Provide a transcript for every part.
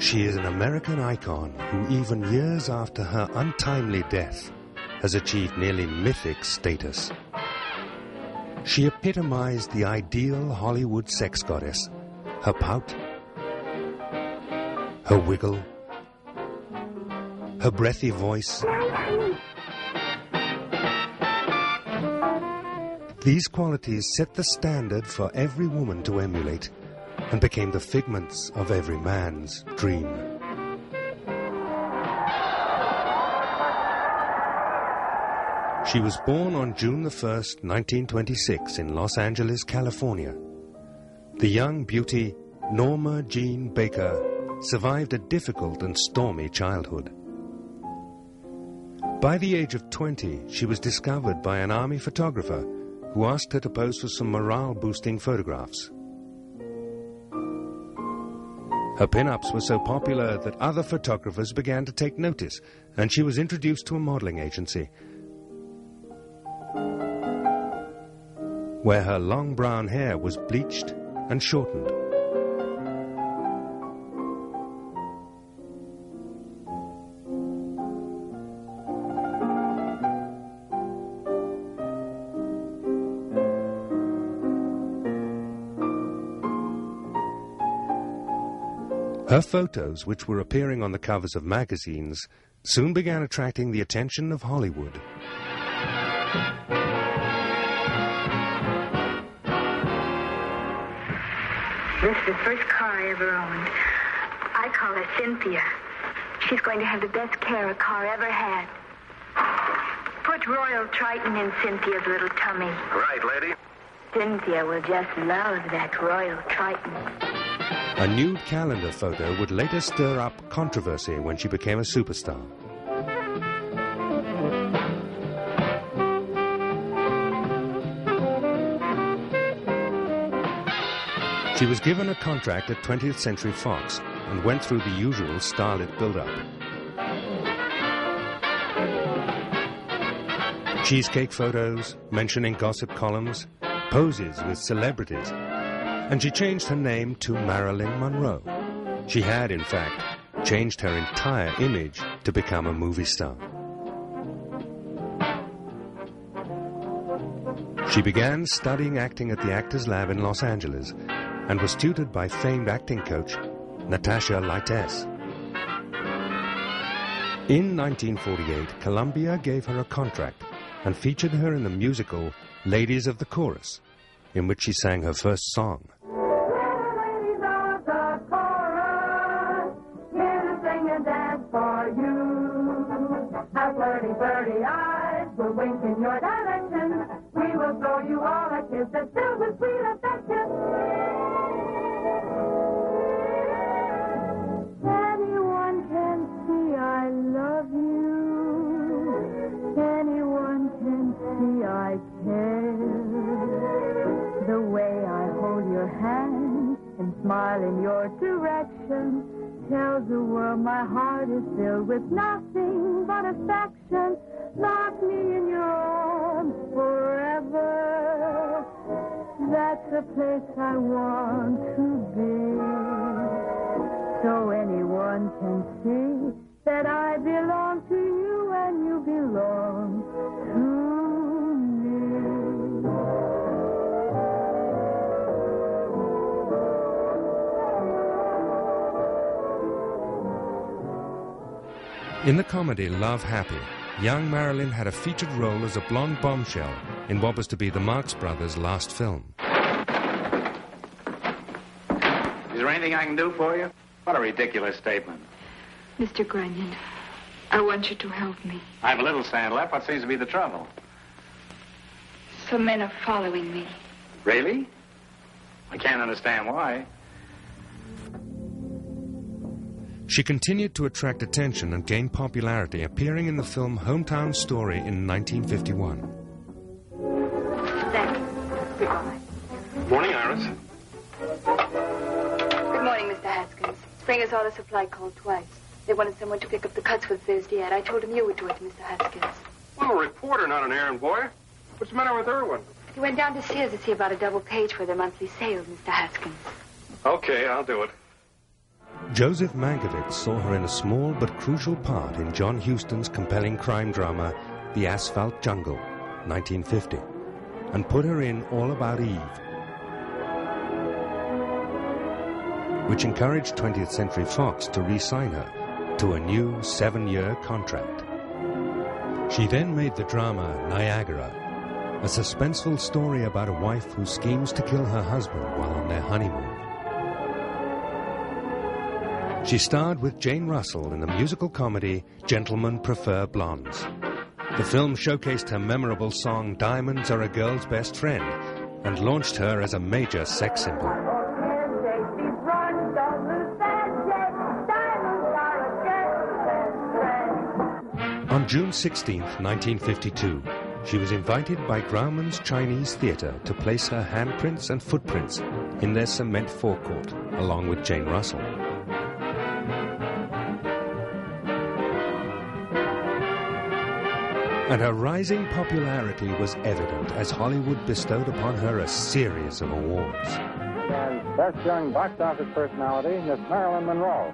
She is an American icon who, even years after her untimely death, has achieved nearly mythic status. She epitomized the ideal Hollywood sex goddess. Her pout, her wiggle, her breathy voice. These qualities set the standard for every woman to emulate and became the figments of every man's dream. She was born on June the 1st, 1926 in Los Angeles, California. The young beauty Norma Jean Baker survived a difficult and stormy childhood. By the age of 20, she was discovered by an army photographer who asked her to pose for some morale-boosting photographs. Her pin-ups were so popular that other photographers began to take notice, and she was introduced to a modeling agency, where her long brown hair was bleached and shortened. Her photos, which were appearing on the covers of magazines, soon began attracting the attention of Hollywood. This is the first car I ever owned. I call her Cynthia. She's going to have the best care a car ever had. Put Royal Triton in Cynthia's little tummy. Right, lady. Cynthia will just love that Royal Triton. A nude calendar photo would later stir up controversy when she became a superstar. She was given a contract at 20th Century Fox and went through the usual starlet build-up. Cheesecake photos, mentioning gossip columns, poses with celebrities, and she changed her name to Marilyn Monroe. She had, in fact, changed her entire image to become a movie star. She began studying acting at the Actors Lab in Los Angeles and was tutored by famed acting coach Natasha Lytess. In 1948, Columbia gave her a contract and featured her in the musical Ladies of the Chorus, in which she sang her first song. Ladies of the chorus, here to sing and dance for you. Our flirty, flirty eyes will wink in your direction. We will throw you all a kiss that's filled with sweet affection. Anyone can see I love you. Anyone can see I care. The way I hold your hand and smile in your direction tells the world my heart is filled with nothing but affection. Lock me in your arms forever. That's the place I want to be. So anyone can see that I belong to you and you belong to me. In the comedy Love Happy, young Marilyn had a featured role as a blonde bombshell in what was to be the Marx Brothers' last film. Is there anything I can do for you? What a ridiculous statement. Mr. Grunion, I want you to help me. I have a little sand left. What seems to be the trouble? Some men are following me. Really? I can't understand why. She continued to attract attention and gain popularity, appearing in the film Hometown Story in 1951. Thanks. Goodbye. Morning, Iris. Good morning, Mr. Haskins. Springer's Auto Supply called twice. They wanted someone to pick up the cuts for the Thursday ad. I told him you would do it, Mr. Haskins. I'm a reporter, not an errand boy. What's the matter with Irwin? He went down to Sears to see about a double page for their monthly sale, Mr. Haskins. Okay, I'll do it. Joseph Mankiewicz saw her in a small but crucial part in John Huston's compelling crime drama, The Asphalt Jungle, 1950, and put her in All About Eve, which encouraged 20th Century Fox to re-sign her to a new 7-year contract. She then made the drama Niagara, a suspenseful story about a wife who schemes to kill her husband while on their honeymoon. She starred with Jane Russell in the musical comedy Gentlemen Prefer Blondes. The film showcased her memorable song Diamonds Are a Girl's Best Friend and launched her as a major sex symbol. On June 16, 1952, she was invited by Grauman's Chinese Theatre to place her handprints and footprints in their cement forecourt, along with Jane Russell. And her rising popularity was evident as Hollywood bestowed upon her a series of awards. And Best Young Box Office Personality, Miss Marilyn Monroe.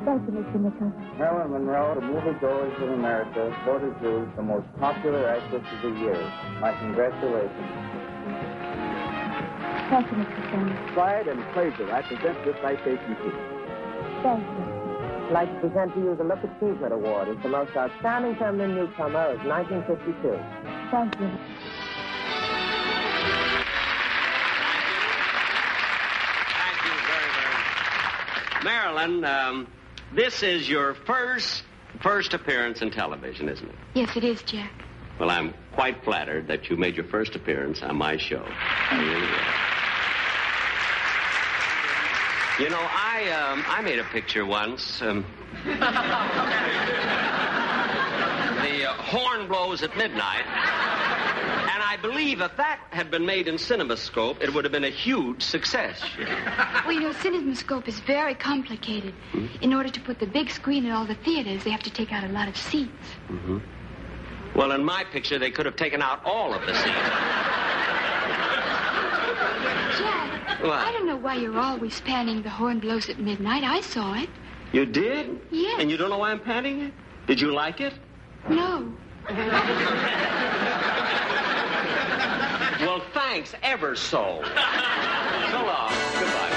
Thank you, Mr. Nichols. Marilyn Monroe, the moviegoers of America, voted you the most popular actress of the year. My congratulations. Thank you, Mr. Sanders. Pride and pleasure I present this citation to you. Thank you. I'd like to present to you the Look Achievement Award as the most outstanding feminine newcomer of 1952. Thank you. Thank you very, very much. Marilyn, this is your first appearance in television, isn't it? Yes, it is, Jack. Well, I'm quite flattered that you made your first appearance on my show. I really am. You know, I made a picture once. The horn blows at midnight. And I believe if that had been made in CinemaScope, it would have been a huge success. Well, you know, CinemaScope is very complicated. In order to put the big screen in all the theaters, they have to take out a lot of seats. Mm-hmm. Well, in my picture, they could have taken out all of the seats. Jack, What? I don't know why you're always panning The Horn Blows at Midnight. I saw it. You did? Yes. And you don't know why I'm panning it? Did you like it? No. Well, thanks ever so. So long. Goodbye,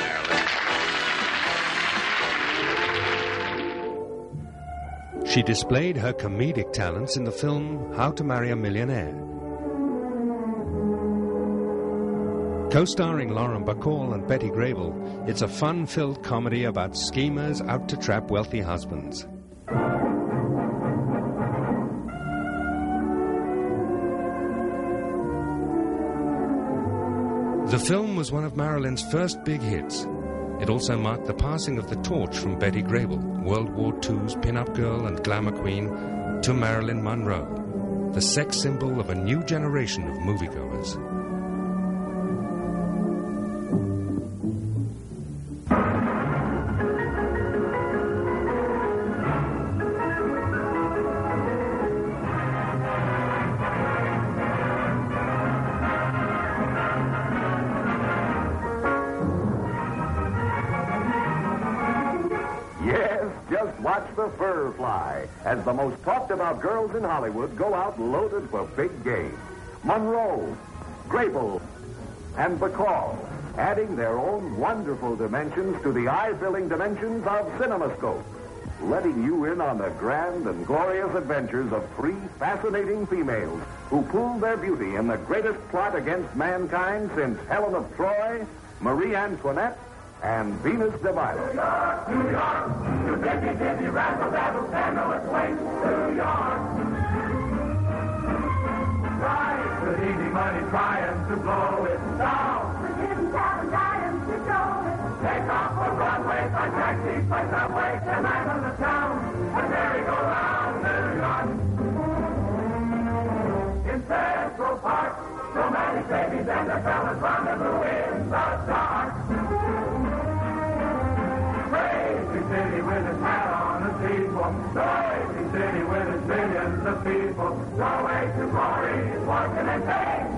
Marilyn. She displayed her comedic talents in the film How to Marry a Millionaire. Co-starring Lauren Bacall and Betty Grable, it's a fun-filled comedy about schemers out to trap wealthy husbands. The film was one of Marilyn's first big hits. It also marked the passing of the torch from Betty Grable, World War II's pin-up girl and glamour queen, to Marilyn Monroe, the sex symbol of a new generation of moviegoers. Watch the fur fly as the most talked about girls in Hollywood go out loaded for big game. Monroe, Grable, and Bacall, adding their own wonderful dimensions to the eye-filling dimensions of CinemaScope, letting you in on the grand and glorious adventures of three fascinating females who pool their beauty in the greatest plot against mankind since Helen of Troy, Marie Antoinette, and Venus de Milo. New York, New York, you dizzy, dizzy, razzle, dazzle, scandalous waste, New York. Rise with easy money trying to blow it down. We didn't have a dime to show it. Take off for Broadway, by taxi, by subway, and I'm in the town. And merry-go-round, New York. In Central Park, romantic babies and their fellas rendezvous in the dark. Crazy city with its hat on the people. Noisy city with its millions of people. No way to glory is working and paying.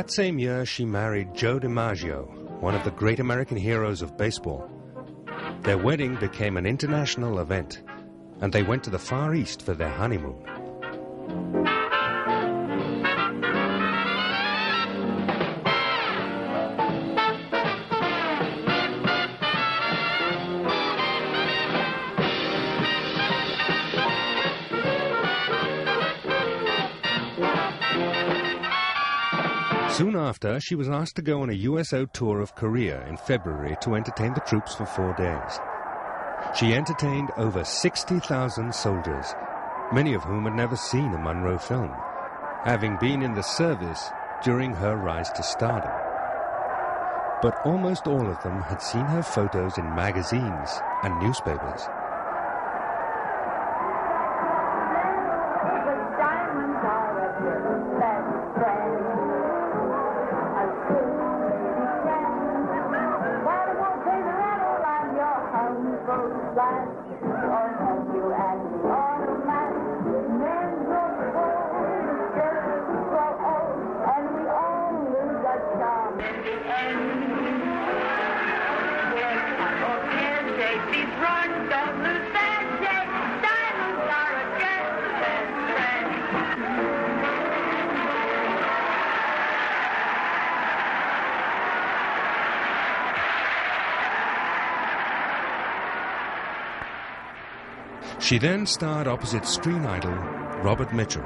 That same year, she married Joe DiMaggio, one of the great American heroes of baseball. Their wedding became an international event, and they went to the Far East for their honeymoon. Soon after, she was asked to go on a USO tour of Korea in February to entertain the troops for 4 days. She entertained over 60,000 soldiers, many of whom had never seen a Monroe film, having been in the service during her rise to stardom. But almost all of them had seen her photos in magazines and newspapers. She then starred opposite screen idol Robert Mitchell.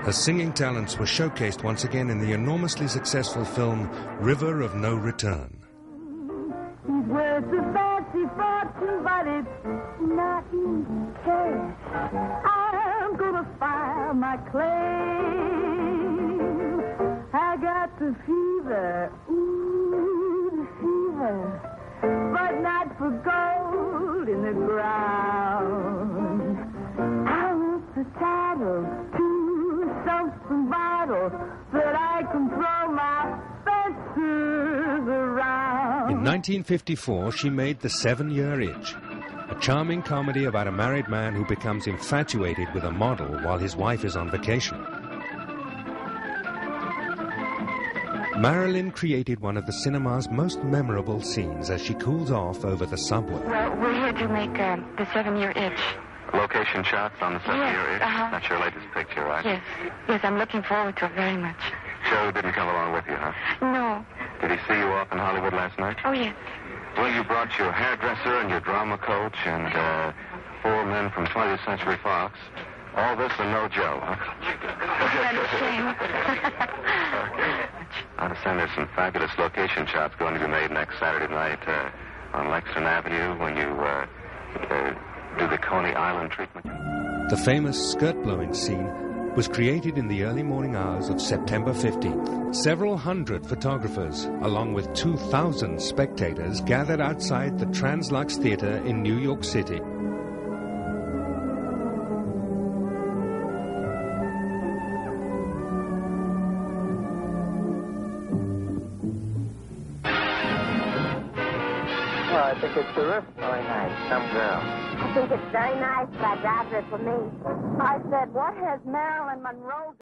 Her singing talents were showcased once again in the enormously successful film River of No Return. These words are fancy fortune, but it's not easy cash. I'm gonna file my claim. I got the fever, ooh, the fever, but not for gold in the ground. I want the title to something vital that I can throw my fences around. In 1954, she made The 7-Year Itch, a charming comedy about a married man who becomes infatuated with a model while his wife is on vacation. Marilyn created one of the cinema's most memorable scenes as she cools off over the subway. Well, we're here to make The 7-Year Itch. Location shots on the 7-Year Itch? Uh-huh. That's your latest picture, right? Yes. Yes, I'm looking forward to it very much. Joe didn't come along with you, huh? No. Did he see you off in Hollywood last night? Oh, yes. Well, you brought your hairdresser and your drama coach and 4 men from 20th Century Fox. All this and no Joe, huh? I'm ashamed. I understand there's some fabulous location shots going to be made next Saturday night on Lexington Avenue when you do the Coney Island treatment. The famous skirt-blowing scene was created in the early morning hours of September 15th. Several hundred photographers, along with 2,000 spectators, gathered outside the Translux Theater in New York City. I think it's terrific. Very nice. Some girl. I think it's very nice, but I'd rather it for me. I said, what has Marilyn Monroe